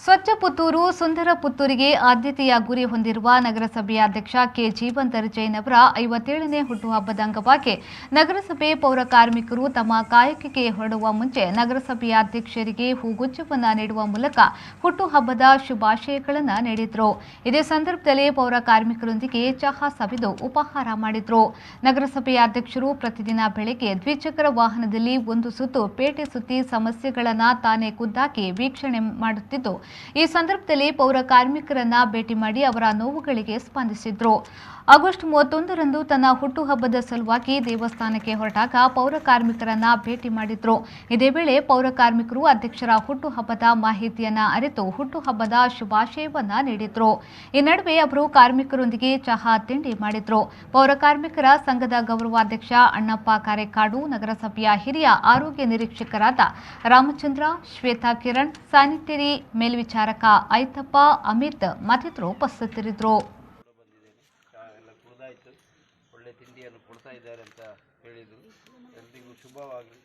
ಸ್ವಚ್ಛ ಪುತ್ತೂರು ಸುಂದರ ಪುತ್ತೂರಿಗೆ ಆದ್ಯತೆಯ ಗುರಿ ಹೊಂದಿರುವ ನಗರಸಭೆಯ ಅಧ್ಯಕ್ಷ ಕೆ ಜೀವಂತರ್ ಜೈನ್ ಅವರ 57ನೇ ಹುಟ್ಟುಹಬ್ಬದ ಅಂಗವಾಗಿ ನಗರಸಭೆ ಪೌರ ಕಾರ್ಮಿಕರು ತಮ್ಮ ಕಾಯಕಕ್ಕೆ ಹೊರಡುವ ಮುಂಚೆ ನಗರಸಭೆಯ ಅಧ್ಯಕ್ಷರಿಗೆ ಹೂಗುಚ್ಛವನ್ನು ನೀಡುವ ಮೂಲಕ ಹುಟ್ಟುಹಬ್ಬದ ಶುಭಾಶಯಗಳನ್ನು ನೀಡಿದರು. ಇದೇ ಸಂದರ್ಭದಲ್ಲಿ ಪೌರ ಕಾರ್ಮಿಕರೊಂದಿಗೆ ಚಹಾ ಸವಿದು ಉಪಹಾರ ಮಾಡಿದರು. ನಗರಸಭೆಯ ಅಧ್ಯಕ್ಷರು ಪ್ರತಿದಿನ ಬೆಳಗ್ಗೆ ದ್ವಿಚಕ್ರ ವಾಹನದಲ್ಲಿ ಒಂದು ಸುತ್ತು ಪೇಟೆ ಸುತ್ತಿ ಸಮಸ್ಯೆಗಳನ್ನು ತಾನೇ ಖುದ್ದಾಗಿ ವೀಕ್ಷಣೆ ಮಾಡುತ್ತಿದ್ದು, ಈ ಸಂದರ್ಭದಲ್ಲಿ ಪೌರ ಕಾರ್ಮಿಕರನ್ನ ಭೇಟಿ ಮಾಡಿ ಅವರ ನೋವುಗಳಿಗೆ ಸ್ಪಂದಿಸಿದ್ರು. ಆಗಸ್ಟ್ 31ರಂದು ತನ್ನ ಹುಟ್ಟುಹಬ್ಬದ ಸಲುವಾಗಿ ದೇವಸ್ಥಾನಕ್ಕೆ ಹೊರಟಾಗ ಪೌರ ಕಾರ್ಮಿಕರನ್ನ ಭೇಟಿ ಮಾಡಿದ್ರು. ಇದೇ ವೇಳೆ ಪೌರ ಕಾರ್ಮಿಕರು ಅಧ್ಯಕ್ಷರ ಹುಟ್ಟುಹಬ್ಬದ ಮಾಹಿತಿಯನ್ನ ಅರಿತು ಹುಟ್ಟುಹಬ್ಬದ ಶುಭಾಶಯವನ್ನ ನೀಡಿದ್ರು. ಈ ನಡುವೆ ಅವರು ಕಾರ್ಮಿಕರೊಂದಿಗೆ ಚಹಾ ತಿಂಡಿ ಮಾಡಿದ್ರು. ಪೌರ ಕಾರ್ಮಿಕರ ಸಂಘದ ಗೌರವಾಧ್ಯಕ್ಷ ಅಣ್ಣಪ್ಪ ಕಾರೆಕಾಡು, ನಗರಸಭೆಯ ಹಿರಿಯ ಆರೋಗ್ಯ ನಿರೀಕ್ಷಕರಾದ ರಾಮಚಂದ್ರ, ಶ್ವೇತಾ ಕಿರಣ್, ಸ್ಯಾನಿಟರಿ ಮೇಲ್ವಿಚಾರಕ ಐತಪ್ಪ, ಅಮಿತ್ ಮತ್ತಿತರರು ಉಪಸ್ಥಿತರಿದ್ದರು. ಒಳ್ಳೆ ತಿಂಡಿಯನ್ನು ಕೊಡ್ತಾ ಇದ್ದಾರೆ ಅಂತ ಹೇಳಿದರು. ಎಲ್ಲರಿಗೂ ಶುಭವಾಗಲಿ.